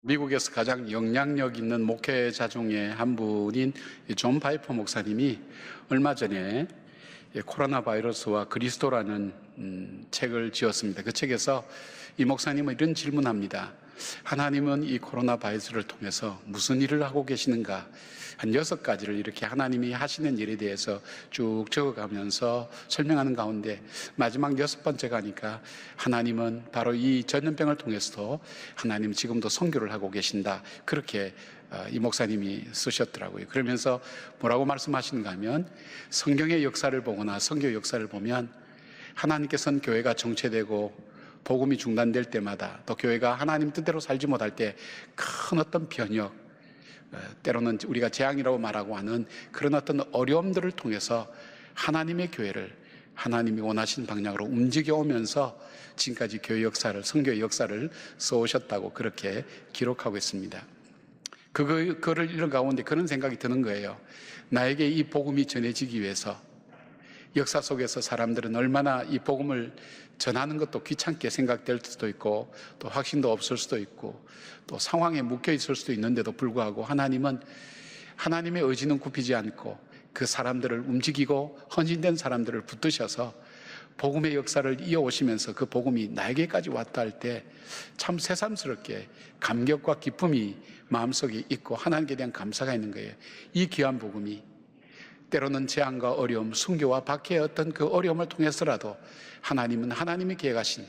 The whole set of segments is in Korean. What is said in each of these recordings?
미국에서 가장 영향력 있는 목회자 중에 한 분인 존 파이퍼 목사님이 얼마 전에 코로나 바이러스와 그리스도라는 책을 지었습니다. 그 책에서 이 목사님은 이런 질문합니다. 하나님은 이 코로나 바이러스를 통해서 무슨 일을 하고 계시는가? 한 6가지를 이렇게 하나님이 하시는 일에 대해서 쭉 적어가면서 설명하는 가운데 마지막 6번째 가니까 하나님은 바로 이 전염병을 통해서도 하나님 지금도 선교를 하고 계신다. 그렇게 이 목사님이 쓰셨더라고요. 그러면서 뭐라고 말씀하시는가 하면 성경의 역사를 보거나 선교 역사를 보면 하나님께서는 교회가 정체되고 복음이 중단될 때마다 또 교회가 하나님 뜻대로 살지 못할 때 큰 어떤 변혁, 때로는 우리가 재앙이라고 말하고 하는 그런 어떤 어려움들을 통해서 하나님의 교회를 하나님이 원하신 방향으로 움직여 오면서 지금까지 교회 역사를, 선교의 역사를 써오셨다고 그렇게 기록하고 있습니다. 그거를 읽는 가운데 그런 생각이 드는 거예요. 나에게 이 복음이 전해지기 위해서 역사 속에서 사람들은 얼마나 이 복음을 전하는 것도 귀찮게 생각될 수도 있고 또 확신도 없을 수도 있고 또 상황에 묶여 있을 수도 있는데도 불구하고 하나님은 하나님의 의지는 굽히지 않고 그 사람들을 움직이고 헌신된 사람들을 붙드셔서 복음의 역사를 이어오시면서 그 복음이 나에게까지 왔다 할 때 참 새삼스럽게 감격과 기쁨이 마음속에 있고 하나님께 대한 감사가 있는 거예요. 이 귀한 복음이 때로는 재앙과 어려움, 순교와 박해의 어떤 그 어려움을 통해서라도 하나님은 하나님이 계획하신,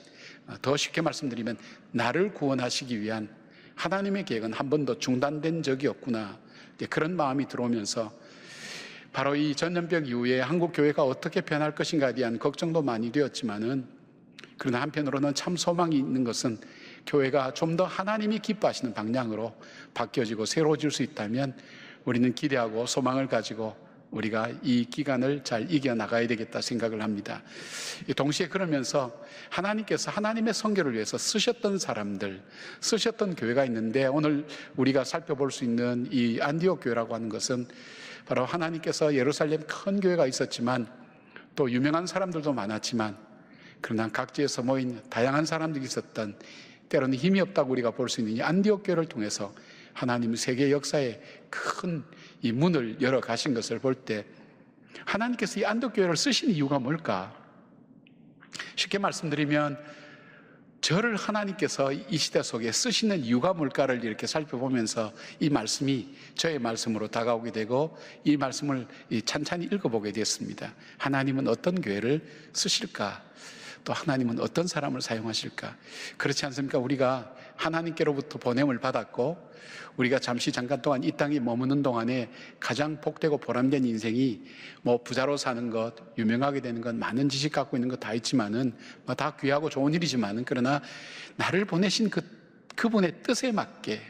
더 쉽게 말씀드리면 나를 구원하시기 위한 하나님의 계획은 한 번도 중단된 적이 없구나. 그런 마음이 들어오면서 바로 이 전염병 이후에 한국 교회가 어떻게 변할 것인가에 대한 걱정도 많이 되었지만은 그러나 한편으로는 참 소망이 있는 것은 교회가 좀 더 하나님이 기뻐하시는 방향으로 바뀌어지고 새로워질 수 있다면 우리는 기대하고 소망을 가지고 우리가 이 기간을 잘 이겨나가야 되겠다 생각을 합니다. 동시에 그러면서 하나님께서 하나님의 선교를 위해서 쓰셨던 사람들, 쓰셨던 교회가 있는데 오늘 우리가 살펴볼 수 있는 이 안디옥 교회라고 하는 것은 바로 하나님께서 예루살렘 큰 교회가 있었지만 또 유명한 사람들도 많았지만 그러나 각지에서 모인 다양한 사람들이 있었던 때로는 힘이 없다고 우리가 볼 수 있는 이 안디옥 교회를 통해서 하나님은 세계 역사에 큰 이 문을 열어 가신 것을 볼 때 하나님께서 이 안디옥 교회를 쓰신 이유가 뭘까? 쉽게 말씀드리면 저를 하나님께서 이 시대 속에 쓰시는 이유가 뭘까를 이렇게 살펴보면서 이 말씀이 저의 말씀으로 다가오게 되고 이 말씀을 찬찬히 읽어보게 됐습니다. 하나님은 어떤 교회를 쓰실까? 또 하나님은 어떤 사람을 사용하실까? 그렇지 않습니까? 우리가 하나님께로부터 보냄을 받았고 우리가 잠깐 동안 이 땅에 머무는 동안에 가장 복되고 보람된 인생이 뭐 부자로 사는 것, 유명하게 되는 것, 많은 지식 갖고 있는 것 다 있지만은 뭐 다 귀하고 좋은 일이지만은 그러나 나를 보내신 그분의 뜻에 맞게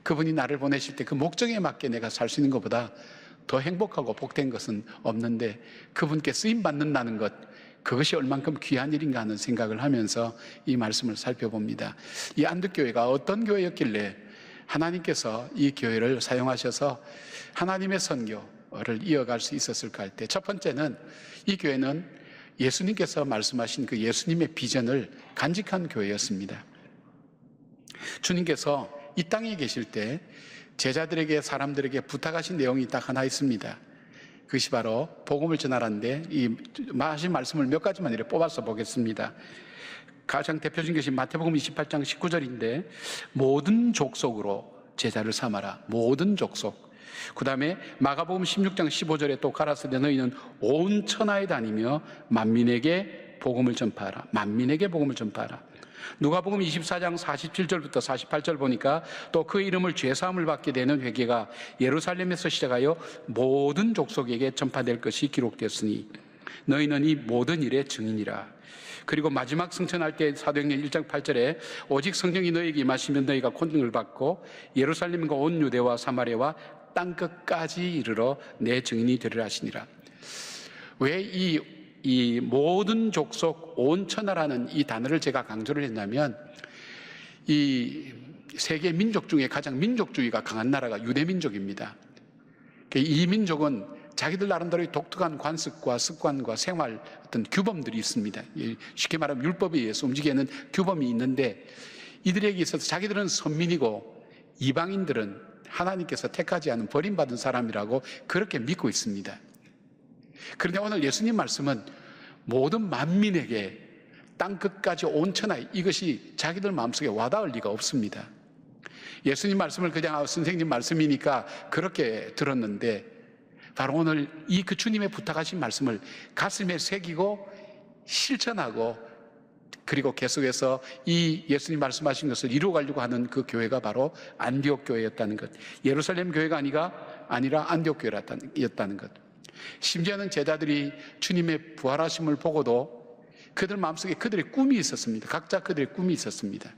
그분이 나를 보내실 때 그 목적에 맞게 내가 살 수 있는 것보다 더 행복하고 복된 것은 없는데 그분께 쓰임 받는다는 것, 그것이 얼만큼 귀한 일인가 하는 생각을 하면서 이 말씀을 살펴봅니다. 이 안디옥교회가 어떤 교회였길래 하나님께서 이 교회를 사용하셔서 하나님의 선교를 이어갈 수 있었을까 할 때 첫 번째는 이 교회는 예수님께서 말씀하신 그 예수님의 비전을 간직한 교회였습니다. 주님께서 이 땅에 계실 때 제자들에게 사람들에게 부탁하신 내용이 딱 하나 있습니다. 그것이 바로 복음을 전하라는데 이 하신 말씀을 몇 가지만 이렇게 뽑아서 보겠습니다. 가장 대표적인 것이 마태복음 28장 19절인데 모든 족속으로 제자를 삼아라. 모든 족속. 그 다음에 마가복음 16장 15절에 또 가라사대 너희는 온 천하에 다니며 만민에게 복음을 전파하라. 만민에게 복음을 전파하라. 누가복음 24장 47절부터 48절 보니까 또 그 이름을 죄사함을 받게 되는 회개가 예루살렘에서 시작하여 모든 족속에게 전파될 것이 기록되었으니 너희는 이 모든 일의 증인이라. 그리고 마지막 승천할 때 사도행전 1장 8절에 오직 성령이 너희에게 임하시면 너희가 권능을 받고 예루살렘과 온 유대와 사마리아와 땅끝까지 이르러 내 증인이 되리라 하시니라. 왜 이 모든 족속 온 천하라는 이 단어를 제가 강조를 했냐면 이 세계 민족 중에 가장 민족주의가 강한 나라가 유대민족입니다. 이 민족은 자기들 나름대로의 독특한 관습과 습관과 생활 어떤 규범들이 있습니다. 쉽게 말하면 율법에 의해서 움직이는 규범이 있는데 이들에게 있어서 자기들은 선민이고 이방인들은 하나님께서 택하지 않은 버림받은 사람이라고 그렇게 믿고 있습니다. 그런데 오늘 예수님 말씀은 모든 만민에게 땅끝까지 온 천하, 이것이 자기들 마음속에 와닿을 리가 없습니다. 예수님 말씀을 그냥 선생님 말씀이니까 그렇게 들었는데, 바로 오늘 이 그 주님의 부탁하신 말씀을 가슴에 새기고 실천하고, 그리고 계속해서 이 예수님 말씀하신 것을 이루어가려고 하는 그 교회가 바로 안디옥 교회였다는 것, 예루살렘 교회가 아니라 안디옥 교회였다는 것. 심지어는 제자들이 주님의 부활하심을 보고도 그들 마음속에 그들의 꿈이 있었습니다. 각자 그들의 꿈이 있었습니다.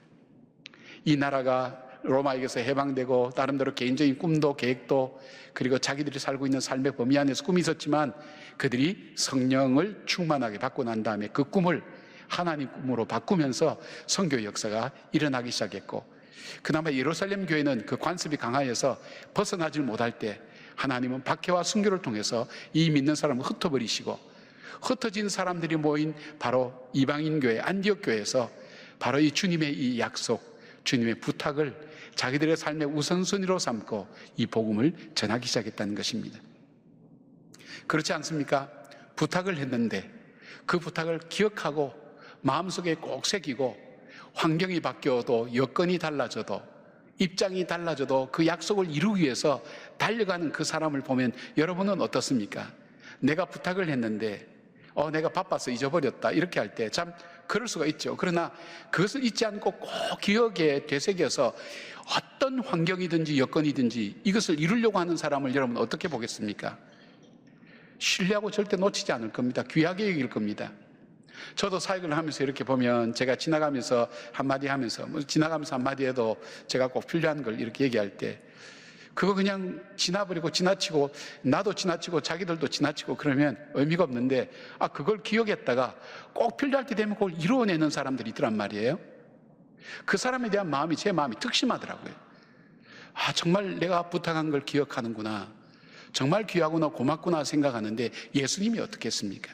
이 나라가 로마에게서 해방되고 나름대로 개인적인 꿈도 계획도, 그리고 자기들이 살고 있는 삶의 범위 안에서 꿈이 있었지만, 그들이 성령을 충만하게 받고 난 다음에 그 꿈을 하나님 꿈으로 바꾸면서 선교 역사가 일어나기 시작했고, 그나마 예루살렘 교회는 그 관습이 강하여서 벗어나질 못할 때 하나님은 박해와 순교를 통해서 이 믿는 사람을 흩어버리시고, 흩어진 사람들이 모인 바로 이방인 교회 안디옥 교회에서 바로 이 주님의 이 약속, 주님의 부탁을 자기들의 삶의 우선순위로 삼고 이 복음을 전하기 시작했다는 것입니다. 그렇지 않습니까? 부탁을 했는데 그 부탁을 기억하고 마음속에 꼭 새기고, 환경이 바뀌어도, 여건이 달라져도, 입장이 달라져도 그 약속을 이루기 위해서 달려가는 그 사람을 보면 여러분은 어떻습니까? 내가 부탁을 했는데 내가 바빠서 잊어버렸다, 이렇게 할 때 참 그럴 수가 있죠. 그러나 그것을 잊지 않고 꼭 기억에 되새겨서 어떤 환경이든지 여건이든지 이것을 이루려고 하는 사람을 여러분 어떻게 보겠습니까? 신뢰하고 절대 놓치지 않을 겁니다. 귀하게 여길 겁니다. 저도 사역을 하면서 이렇게 보면, 제가 지나가면서 한마디 해도 제가 꼭 필요한 걸 이렇게 얘기할 때 그거 그냥 지나버리고 지나치고, 나도 지나치고 자기들도 지나치고 그러면 의미가 없는데, 그걸 기억했다가 꼭 필요할 때 되면 그걸 이루어내는 사람들이 있더란 말이에요. 그 사람에 대한 마음이, 제 마음이 특심하더라고요. 정말 내가 부탁한 걸 기억하는구나, 정말 귀하구나, 고맙구나 생각하는데, 예수님이 어떻게 했습니까?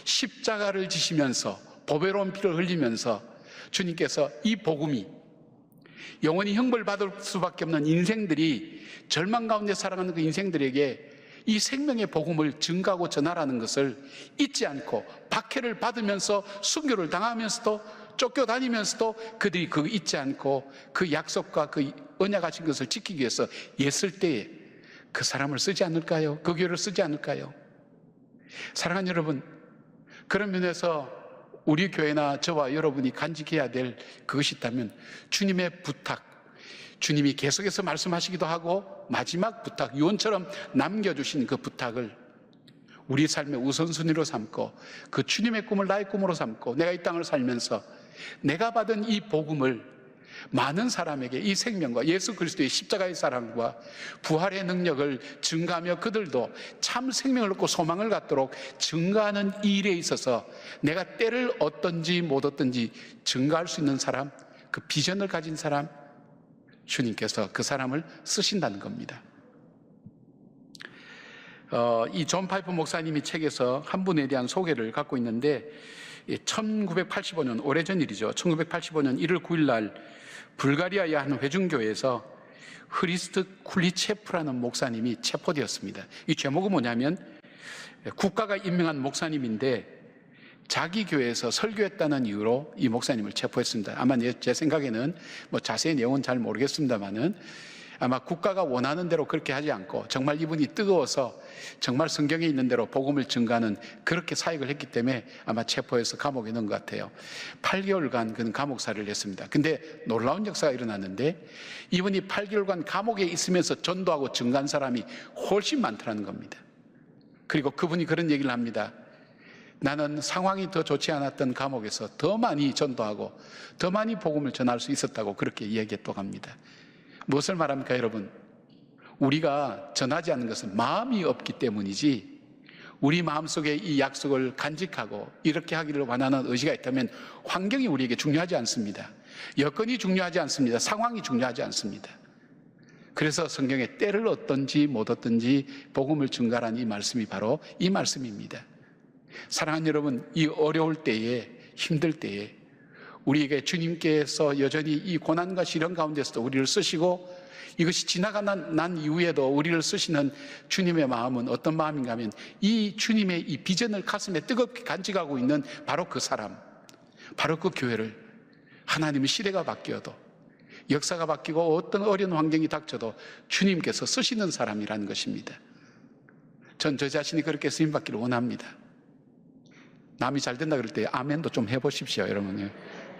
십자가를 지시면서 보배로운 피를 흘리면서 주님께서 이 복음이 영원히 형벌받을 수밖에 없는 인생들이, 절망 가운데 살아가는 그 인생들에게 이 생명의 복음을 증가하고 전하라는 것을 잊지 않고, 박해를 받으면서 순교를 당하면서도 쫓겨다니면서도 그들이 그거 잊지 않고 그 약속과 그 언약하신 것을 지키기 위해서 애쓸 때에 그 사람을 쓰지 않을까요? 그 교회를 쓰지 않을까요? 사랑하는 여러분, 그런 면에서 우리 교회나 저와 여러분이 간직해야 될 그것이 있다면 주님의 부탁, 주님이 계속해서 말씀하시기도 하고 마지막 부탁, 유언처럼 남겨주신 그 부탁을 우리 삶의 우선순위로 삼고, 그 주님의 꿈을 나의 꿈으로 삼고, 내가 이 땅을 살면서 내가 받은 이 복음을 많은 사람에게, 이 생명과 예수 그리스도의 십자가의 사랑과 부활의 능력을 증가하며 그들도 참 생명을 얻고 소망을 갖도록 증가하는 이 일에 있어서 내가 때를 얻든지 못 얻든지 증가할 수 있는 사람, 그 비전을 가진 사람, 주님께서 그 사람을 쓰신다는 겁니다. 이 존 파이퍼 목사님이 책에서 한 분에 대한 소개를 갖고 있는데, 1985년, 오래전 일이죠. 1985년 1월 9일 날 불가리아의 한 회중교회에서 흐리스트 쿨리체프라는 목사님이 체포되었습니다. 이 제목은 뭐냐면, 국가가 임명한 목사님인데 자기 교회에서 설교했다는 이유로 이 목사님을 체포했습니다. 아마 제 생각에는 자세히 내용은 잘 모르겠습니다만은 아마 국가가 원하는 대로 그렇게 하지 않고 정말 이분이 뜨거워서 정말 성경에 있는 대로 복음을 증가하는 그렇게 사역을 했기 때문에 아마 체포해서 감옥에 넣은 것 같아요. 8개월간 그는 감옥살이를 했습니다. 근데 놀라운 역사가 일어났는데, 이분이 8개월간 감옥에 있으면서 전도하고 증가한 사람이 훨씬 많더라는 겁니다. 그리고 그분이 그런 얘기를 합니다. 나는 상황이 더 좋지 않았던 감옥에서 더 많이 전도하고 더 많이 복음을 전할 수 있었다고 그렇게 얘기했다고 합니다. 무엇을 말합니까, 여러분? 우리가 전하지 않는 것은 마음이 없기 때문이지, 우리 마음속에 이 약속을 간직하고 이렇게 하기를 원하는 의지가 있다면 환경이 우리에게 중요하지 않습니다. 여건이 중요하지 않습니다. 상황이 중요하지 않습니다. 그래서 성경에 때를 얻든지 못 얻든지 복음을 증가하라는 이 말씀이 바로 이 말씀입니다. 사랑하는 여러분, 이 어려울 때에, 힘들 때에 우리에게 주님께서 여전히 이 고난과 시련 가운데서도 우리를 쓰시고, 이것이 지나간 난 이후에도 우리를 쓰시는 주님의 마음은 어떤 마음인가 하면, 이 주님의 이 비전을 가슴에 뜨겁게 간직하고 있는 바로 그 사람, 바로 그 교회를 하나님의 시대가 바뀌어도, 역사가 바뀌고 어떤 어려운 환경이 닥쳐도 주님께서 쓰시는 사람이라는 것입니다. 전 저 자신이 그렇게 쓰임받기를 원합니다. 남이 잘 된다 그럴 때 아멘도 좀 해보십시오, 여러분요.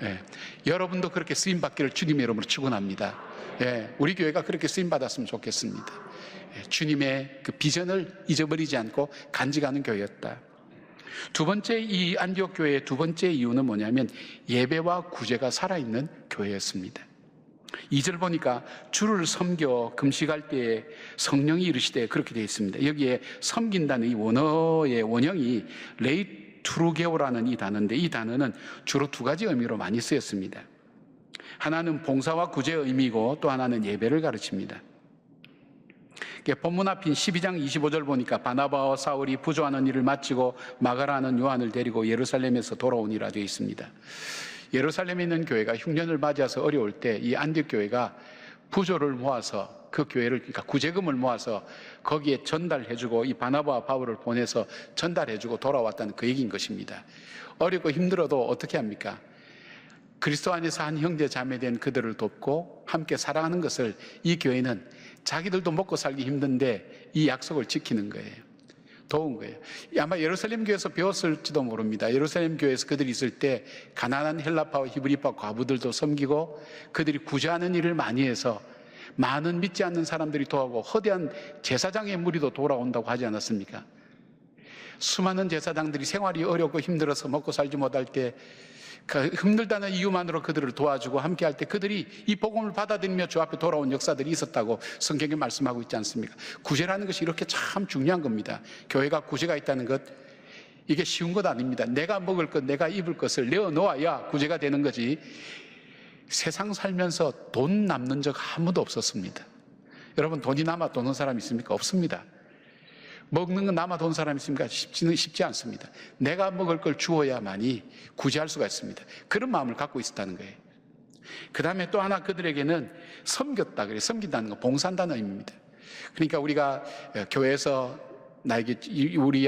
예. 여러분도 그렇게 쓰임받기를 주님의 이름으로 축원합니다. 예. 우리 교회가 그렇게 쓰임받았으면 좋겠습니다. 예. 주님의 그 비전을 잊어버리지 않고 간직하는 교회였다. 두 번째, 이 안디옥 교회의 두 번째 이유는 뭐냐면 예배와 구제가 살아있는 교회였습니다. 2절 보니까 주를 섬겨 금식할 때에 성령이 이르시되, 그렇게 되어 있습니다. 여기에 섬긴다는 이 원어의 원형이 레이투르게오라는 이 단어인데, 이 단어는 주로 두 가지 의미로 많이 쓰였습니다. 하나는 봉사와 구제의 의미고, 또 하나는 예배를 가르칩니다. 본문 앞인 12장 25절 보니까 바나바와 사울이 부조하는 일을 마치고 마가라는 요한을 데리고 예루살렘에서 돌아오니라 되어 있습니다. 예루살렘에 있는 교회가 흉년을 맞이해서 어려울 때 이 안디옥 교회가 부조를 모아서 그 교회를, 그러니까 구제금을 모아서 거기에 전달해주고, 이 바나바와 바울을 보내서 전달해주고 돌아왔다는 그 얘기인 것입니다. 어렵고 힘들어도 어떻게 합니까? 그리스도 안에서 한 형제 자매된 그들을 돕고 함께 사랑하는 것을, 이 교회는 자기들도 먹고 살기 힘든데 이 약속을 지키는 거예요. 도운 거예요. 아마 예루살렘 교회에서 배웠을지도 모릅니다. 예루살렘 교회에서 그들이 있을 때 가난한 헬라파와 히브리파 과부들도 섬기고, 그들이 구제하는 일을 많이 해서 많은 믿지 않는 사람들이 도하고 허대한 제사장의 무리도 돌아온다고 하지 않았습니까? 수많은 제사장들이 생활이 어렵고 힘들어서 먹고 살지 못할 때 그 힘들다는 이유만으로 그들을 도와주고 함께 할 때 그들이 이 복음을 받아들이며 주 앞에 돌아온 역사들이 있었다고 성경에 말씀하고 있지 않습니까? 구제라는 것이 이렇게 참 중요한 겁니다. 교회가 구제가 있다는 것, 이게 쉬운 것 아닙니다. 내가 먹을 것, 내가 입을 것을 내어놓아야 구제가 되는 거지, 세상 살면서 돈 남는 적 아무도 없었습니다. 여러분, 돈이 남아 도는 사람 있습니까? 없습니다. 먹는 건 남아 돈 사람 있습니까? 쉽지 않습니다. 내가 먹을 걸 주어야만이 구제할 수가 있습니다. 그런 마음을 갖고 있었다는 거예요. 그 다음에 또 하나, 그들에게는 섬겼다 그래요. 섬긴다는 건 봉사한다는 의미입니다. 그러니까 우리가 교회에서 나에게, 우리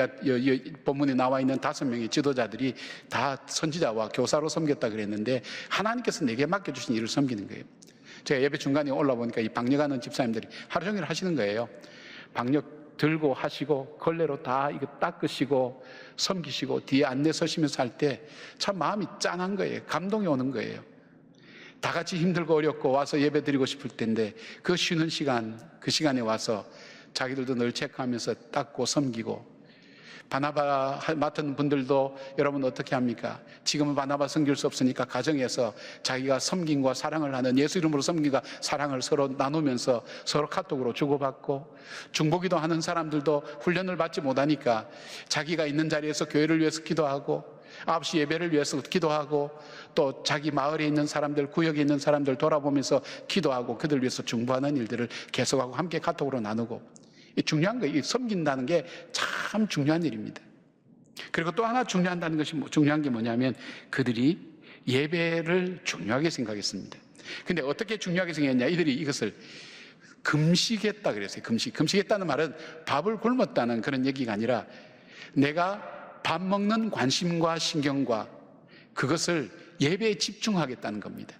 본문에 나와 있는 5명의 지도자들이 다 선지자와 교사로 섬겼다 그랬는데, 하나님께서 내게 맡겨주신 일을 섬기는 거예요. 제가 예배 중간에 올라보니까 이 방역하는 집사님들이 하루 종일 하시는 거예요. 방역 들고 하시고, 걸레로 다 이거 닦으시고 섬기시고, 뒤에 안내 서시면서 할 때 참 마음이 짠한 거예요. 감동이 오는 거예요. 다 같이 힘들고 어렵고 와서 예배 드리고 싶을 텐데, 그 쉬는 시간, 그 시간에 와서 자기들도 늘 체크하면서 닦고 섬기고. 바나바 맡은 분들도 여러분 어떻게 합니까? 지금은 바나바 섬길 수 없으니까 가정에서 자기가 섬김과 사랑을 하는, 예수 이름으로 섬김과 사랑을 서로 나누면서 서로 카톡으로 주고받고, 중보기도 하는 사람들도 훈련을 받지 못하니까 자기가 있는 자리에서 교회를 위해서 기도하고, 9시 예배를 위해서 기도하고, 또 자기 마을에 있는 사람들, 구역에 있는 사람들 돌아보면서 기도하고, 그들 위해서 중보하는 일들을 계속하고 함께 카톡으로 나누고. 중요한 거예요. 섬긴다는 게 참 중요한 일입니다. 그리고 또 하나 중요한 게 뭐냐면, 그들이 예배를 중요하게 생각했습니다. 근데 어떻게 중요하게 생각했냐? 이들이 이것을 금식했다 그랬어요. 금식했다는 말은 밥을 굶었다는 그런 얘기가 아니라, 내가 밥 먹는 관심과 신경과 그것을 예배에 집중하겠다는 겁니다.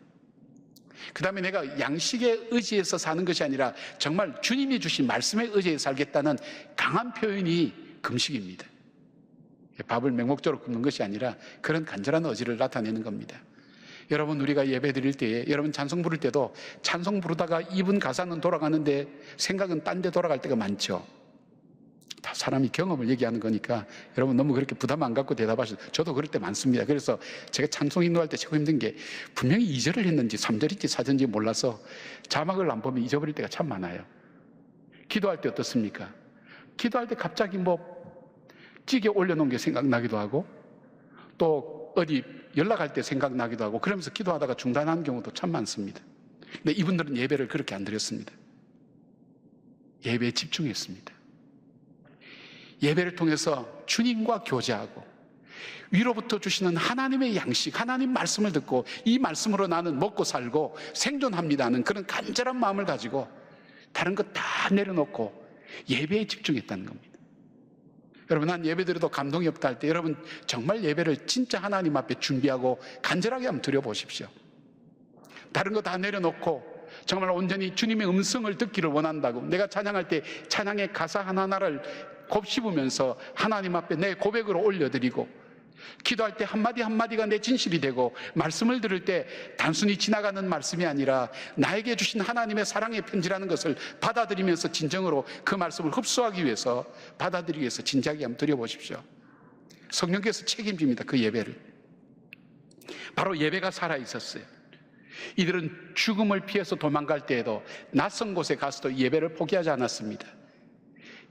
그 다음에 내가 양식에 의지해서 사는 것이 아니라 정말 주님이 주신 말씀에 의지해서 살겠다는 강한 표현이 금식입니다. 밥을 맹목적으로 굶는 것이 아니라 그런 간절한 의지를 나타내는 겁니다. 여러분, 우리가 예배 드릴 때에, 여러분 찬송 부를 때도 찬송 부르다가 입은 가사는 돌아가는데 생각은 딴 데 돌아갈 때가 많죠. 다 사람이 경험을 얘기하는 거니까 여러분 너무 그렇게 부담 안 갖고 대답하셔도, 저도 그럴 때 많습니다. 그래서 제가 찬송 인도할 때 최고 힘든 게, 분명히 2절을 했는지 3절인지 4절인지 몰라서 자막을 안 보면 잊어버릴 때가 참 많아요. 기도할 때 어떻습니까? 기도할 때 갑자기 찌개 올려놓은 게 생각나기도 하고, 또 어디 연락할 때 생각나기도 하고, 그러면서 기도하다가 중단하는 경우도 참 많습니다. 근데 이분들은 예배를 그렇게 안 드렸습니다. 예배에 집중했습니다. 예배를 통해서 주님과 교제하고 위로부터 주시는 하나님의 양식, 하나님 말씀을 듣고 이 말씀으로 나는 먹고 살고 생존합니다는 그런 간절한 마음을 가지고 다른 것 다 내려놓고 예배에 집중했다는 겁니다. 여러분, 난 예배드려도 감동이 없다 할 때 여러분 정말 예배를 진짜 하나님 앞에 준비하고 간절하게 한번 드려보십시오. 다른 거 다 내려놓고 정말 온전히 주님의 음성을 듣기를 원한다고, 내가 찬양할 때 찬양의 가사 하나하나를 곱씹으면서 하나님 앞에 내 고백으로 올려드리고, 기도할 때 한마디 한마디가 내 진실이 되고, 말씀을 들을 때 단순히 지나가는 말씀이 아니라 나에게 주신 하나님의 사랑의 편지라는 것을 받아들이면서 진정으로 그 말씀을 흡수하기 위해서, 받아들이기 위해서 진지하게 한번 드려보십시오. 성령께서 책임집니다, 그 예배를. 바로 예배가 살아있었어요. 이들은 죽음을 피해서 도망갈 때에도 낯선 곳에 가서도 예배를 포기하지 않았습니다.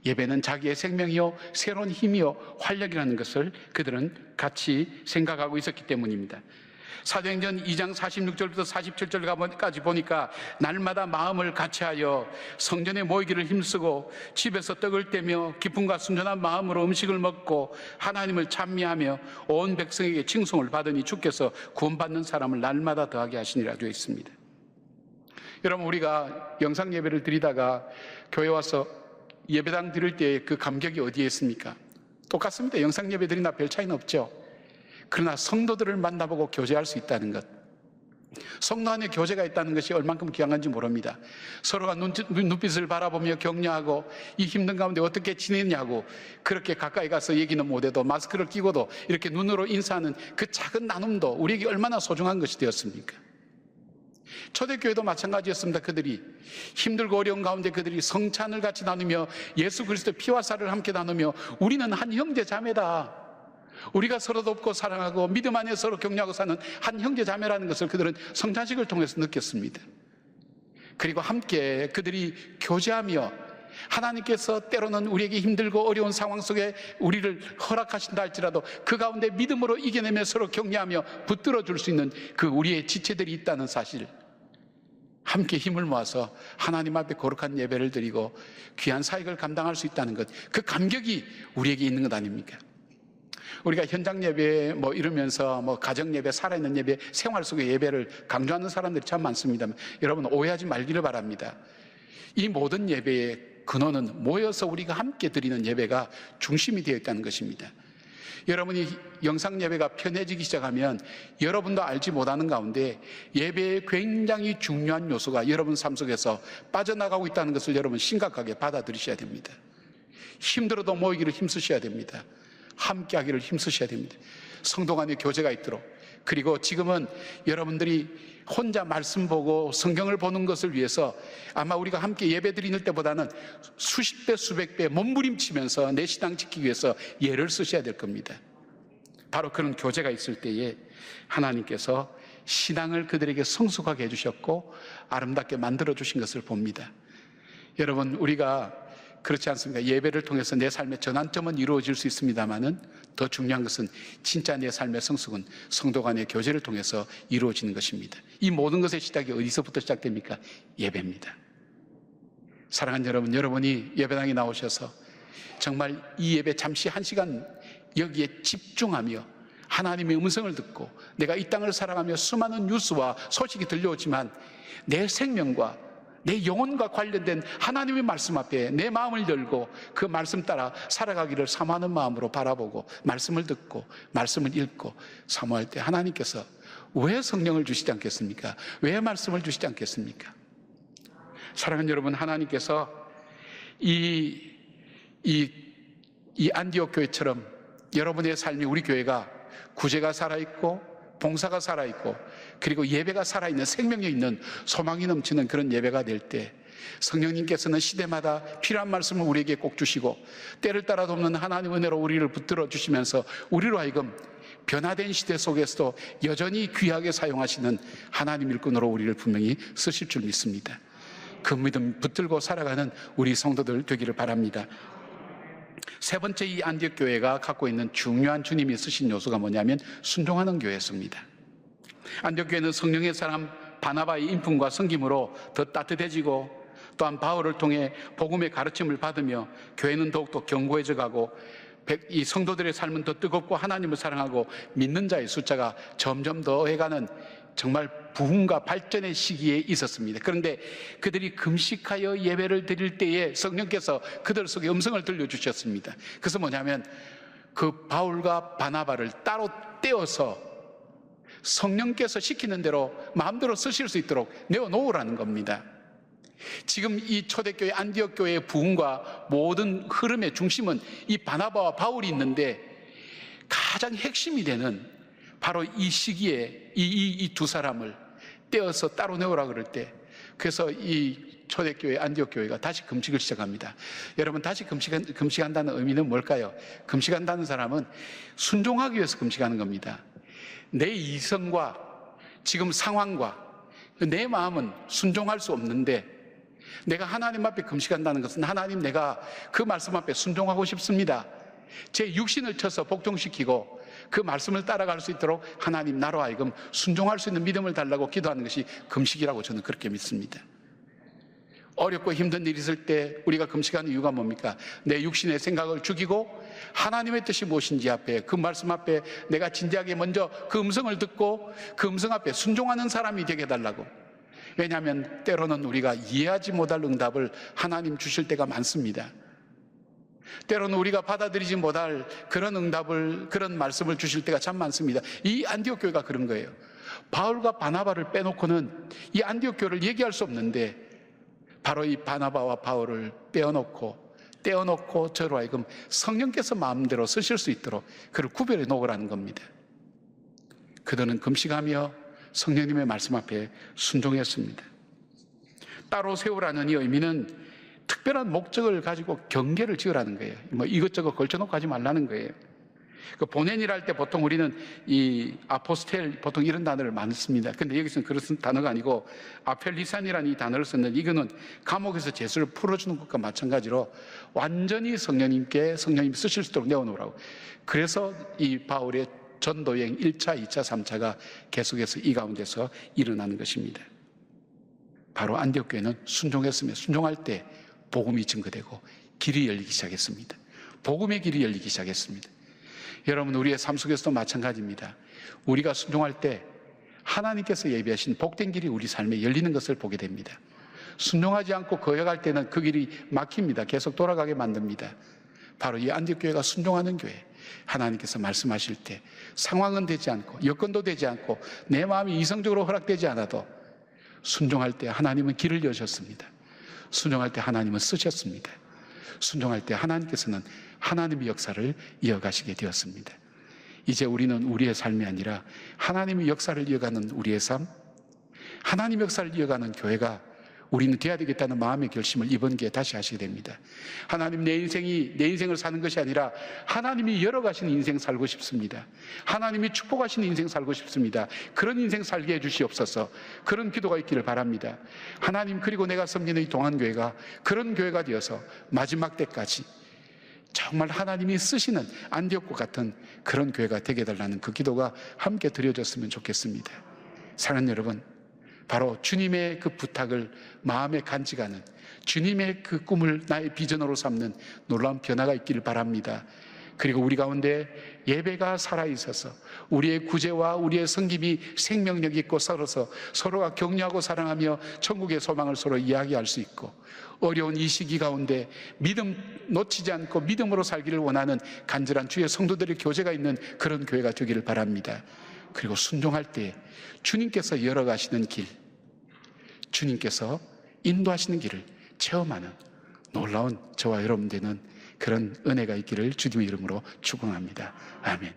예배는 자기의 생명이요 새로운 힘이요 활력이라는 것을 그들은 같이 생각하고 있었기 때문입니다. 사도행전 2장 46절부터 47절까지 보니까 날마다 마음을 같이하여 성전에 모이기를 힘쓰고 집에서 떡을 떼며 기쁨과 순전한 마음으로 음식을 먹고 하나님을 찬미하며 온 백성에게 칭송을 받으니 주께서 구원받는 사람을 날마다 더하게 하시니라 되어 있습니다. 여러분, 우리가 영상 예배를 드리다가 교회 와서 예배당 드릴 때 그 감격이 어디에 있습니까? 똑같습니다. 영상 예배 드리나 별 차이는 없죠. 그러나 성도들을 만나보고 교제할 수 있다는 것, 성도 안에 교제가 있다는 것이 얼만큼 귀한지 모릅니다. 서로가 눈빛을 바라보며 격려하고 이 힘든 가운데 어떻게 지냈냐고 그렇게 가까이 가서 얘기는 못해도 마스크를 끼고도 이렇게 눈으로 인사하는 그 작은 나눔도 우리에게 얼마나 소중한 것이 되었습니까? 초대교회도 마찬가지였습니다. 그들이 힘들고 어려운 가운데 그들이 성찬을 같이 나누며 예수 그리스도의 피와 살을 함께 나누며 우리는 한 형제 자매다, 우리가 서로 돕고 사랑하고 믿음 안에 서로 격려하고 사는 한 형제 자매라는 것을 그들은 성찬식을 통해서 느꼈습니다. 그리고 함께 그들이 교제하며 하나님께서 때로는 우리에게 힘들고 어려운 상황 속에 우리를 허락하신다 할지라도 그 가운데 믿음으로 이겨내며 서로 격려하며 붙들어 줄 수 있는 그 우리의 지체들이 있다는 사실, 함께 힘을 모아서 하나님 앞에 거룩한 예배를 드리고 귀한 사역을 감당할 수 있다는 것, 그 감격이 우리에게 있는 것 아닙니까? 우리가 현장 예배 이러면서 가정 예배, 살아있는 예배, 생활 속의 예배를 강조하는 사람들이 참 많습니다만 여러분 오해하지 말기를 바랍니다. 이 모든 예배의 근원은 모여서 우리가 함께 드리는 예배가 중심이 되어 있다는 것입니다. 여러분이 영상 예배가 편해지기 시작하면 여러분도 알지 못하는 가운데 예배의 굉장히 중요한 요소가 여러분 삶 속에서 빠져나가고 있다는 것을 여러분 심각하게 받아들이셔야 됩니다. 힘들어도 모이기를 힘쓰셔야 됩니다. 함께 하기를 힘쓰셔야 됩니다. 성도 간의 교제가 있도록. 그리고 지금은 여러분들이 혼자 말씀 보고 성경을 보는 것을 위해서 아마 우리가 함께 예배 드리는 때보다는 수십 배 수백 배 몸부림치면서 내 신앙 지키기 위해서 예를 쓰셔야 될 겁니다. 바로 그런 교제가 있을 때에 하나님께서 신앙을 그들에게 성숙하게 해주셨고 아름답게 만들어 주신 것을 봅니다. 여러분, 우리가 그렇지 않습니까? 예배를 통해서 내 삶의 전환점은 이루어질 수 있습니다만은 더 중요한 것은 진짜 내 삶의 성숙은 성도 간의 교제를 통해서 이루어지는 것입니다. 이 모든 것의 시작이 어디서부터 시작됩니까? 예배입니다. 사랑하는 여러분, 여러분이 예배당에 나오셔서 정말 이 예배 잠시 한 시간 여기에 집중하며 하나님의 음성을 듣고 내가 이 땅을 살아가며 수많은 뉴스와 소식이 들려오지만 내 생명과 내 영혼과 관련된 하나님의 말씀 앞에 내 마음을 열고 그 말씀 따라 살아가기를 사모하는 마음으로 바라보고 말씀을 듣고 말씀을 읽고 사모할 때 하나님께서 왜 성령을 주시지 않겠습니까? 왜 말씀을 주시지 않겠습니까? 사랑하는 여러분, 하나님께서 이 안디옥 교회처럼 여러분의 삶이, 우리 교회가 구제가 살아있고 봉사가 살아있고 그리고 예배가 살아있는, 생명력 있는, 소망이 넘치는 그런 예배가 될 때 성령님께서는 시대마다 필요한 말씀을 우리에게 꼭 주시고 때를 따라 돕는 하나님 은혜로 우리를 붙들어 주시면서 우리로 하여금 변화된 시대 속에서도 여전히 귀하게 사용하시는 하나님 일꾼으로 우리를 분명히 쓰실 줄 믿습니다. 그 믿음 붙들고 살아가는 우리 성도들 되기를 바랍니다. 세 번째, 이 안디옥 교회가 갖고 있는 중요한 주님이 쓰신 요소가 뭐냐면 순종하는 교회였습니다. 안디옥 교회는 성령의 사람 바나바의 인품과 섬김으로 더 따뜻해지고 또한 바울을 통해 복음의 가르침을 받으며 교회는 더욱더 견고해져 가고 이 성도들의 삶은 더 뜨겁고 하나님을 사랑하고 믿는 자의 숫자가 점점 더해가는 정말 부흥과 발전의 시기에 있었습니다. 그런데 그들이 금식하여 예배를 드릴 때에 성령께서 그들 속에 음성을 들려주셨습니다. 그래서 뭐냐면 그 바울과 바나바를 따로 떼어서 성령께서 시키는 대로 마음대로 쓰실 수 있도록 내어놓으라는 겁니다. 지금 이 초대교회 안디옥 교회의 부흥과 모든 흐름의 중심은 이 바나바와 바울이 있는데 가장 핵심이 되는 바로 이 시기에 이 두 사람을 떼어서 따로 내오라 그럴 때, 그래서 이 초대교회 안디옥 교회가 다시 금식을 시작합니다. 여러분, 다시 금식한다는 의미는 뭘까요? 금식한다는 사람은 순종하기 위해서 금식하는 겁니다. 내 이성과 지금 상황과 내 마음은 순종할 수 없는데 내가 하나님 앞에 금식한다는 것은 하나님, 내가 그 말씀 앞에 순종하고 싶습니다. 제 육신을 쳐서 복종시키고 그 말씀을 따라갈 수 있도록 하나님, 나로 하여금 순종할 수 있는 믿음을 달라고 기도하는 것이 금식이라고 저는 그렇게 믿습니다. 어렵고 힘든 일이 있을 때 우리가 금식하는 이유가 뭡니까? 내 육신의 생각을 죽이고 하나님의 뜻이 무엇인지 앞에, 그 말씀 앞에 내가 진지하게 먼저 그 음성을 듣고 그 음성 앞에 순종하는 사람이 되게 해달라고. 왜냐하면 때로는 우리가 이해하지 못할 응답을 하나님 주실 때가 많습니다. 때로는 우리가 받아들이지 못할 그런 응답을, 그런 말씀을 주실 때가 참 많습니다. 이 안디옥 교회가 그런 거예요. 바울과 바나바를 빼놓고는 이 안디옥 교회를 얘기할 수 없는데 바로 이 바나바와 바울을 떼어놓고 저로 하여금 성령께서 마음대로 쓰실 수 있도록 그를 구별해 놓으라는 겁니다. 그들은 금식하며 성령님의 말씀 앞에 순종했습니다. 따로 세우라는 이 의미는 특별한 목적을 가지고 경계를 지으라는 거예요. 뭐 이것저것 걸쳐놓고 하지 말라는 거예요. 그 본연이랄 때 보통 우리는 이 아포스텔, 보통 이런 단어를 많이 씁니다. 근데 여기서는 그런 단어가 아니고 아펠리산이라는 이 단어를 썼는데, 이거는 감옥에서 죄수를 풀어주는 것과 마찬가지로 완전히 성령님께 성령님이 쓰실 수 있도록 내어놓으라고. 그래서 이 바울의 전도여행 1차, 2차, 3차가 계속해서 이 가운데서 일어나는 것입니다. 바로 안디옥 교회는 순종했으며, 순종할 때 복음이 증거되고 길이 열리기 시작했습니다. 복음의 길이 열리기 시작했습니다. 여러분, 우리의 삶 속에서도 마찬가지입니다. 우리가 순종할 때 하나님께서 예비하신 복된 길이 우리 삶에 열리는 것을 보게 됩니다. 순종하지 않고 거역할 때는 그 길이 막힙니다. 계속 돌아가게 만듭니다. 바로 이 안디옥 교회가 순종하는 교회, 하나님께서 말씀하실 때 상황은 되지 않고 여건도 되지 않고 내 마음이 이성적으로 허락되지 않아도 순종할 때 하나님은 길을 여셨습니다. 순종할 때 하나님은 쓰셨습니다. 순종할 때 하나님께서는 하나님의 역사를 이어가시게 되었습니다. 이제 우리는 우리의 삶이 아니라 하나님의 역사를 이어가는 우리의 삶, 하나님의 역사를 이어가는 교회가 우리는 돼야 되겠다는 마음의 결심을 이번 기회에 다시 하시게 됩니다. 하나님, 내 인생을 사는 것이 아니라 하나님이 열어가시는 인생 살고 싶습니다. 하나님이 축복하시는 인생 살고 싶습니다. 그런 인생 살게 해주시옵소서. 그런 기도가 있기를 바랍니다. 하나님, 그리고 내가 섬기는 이 동안교회가 그런 교회가 되어서 마지막 때까지 정말 하나님이 쓰시는 안디옥과 같은 그런 교회가 되게 해달라는 그 기도가 함께 드려졌으면 좋겠습니다. 사랑하는 여러분, 바로 주님의 그 부탁을 마음에 간직하는, 주님의 그 꿈을 나의 비전으로 삼는 놀라운 변화가 있기를 바랍니다. 그리고 우리 가운데 예배가 살아있어서 우리의 구제와 우리의 섬김이 생명력 있고 서로서 서로가 격려하고 사랑하며 천국의 소망을 서로 이야기할 수 있고, 어려운 이 시기 가운데 믿음 놓치지 않고 믿음으로 살기를 원하는 간절한 주의 성도들의 교제가 있는 그런 교회가 되기를 바랍니다. 그리고 순종할 때 주님께서 열어가시는 길, 주님께서 인도하시는 길을 체험하는 놀라운 저와 여러분 되는 그런 은혜가 있기를 주님의 이름으로 축원합니다. 아멘.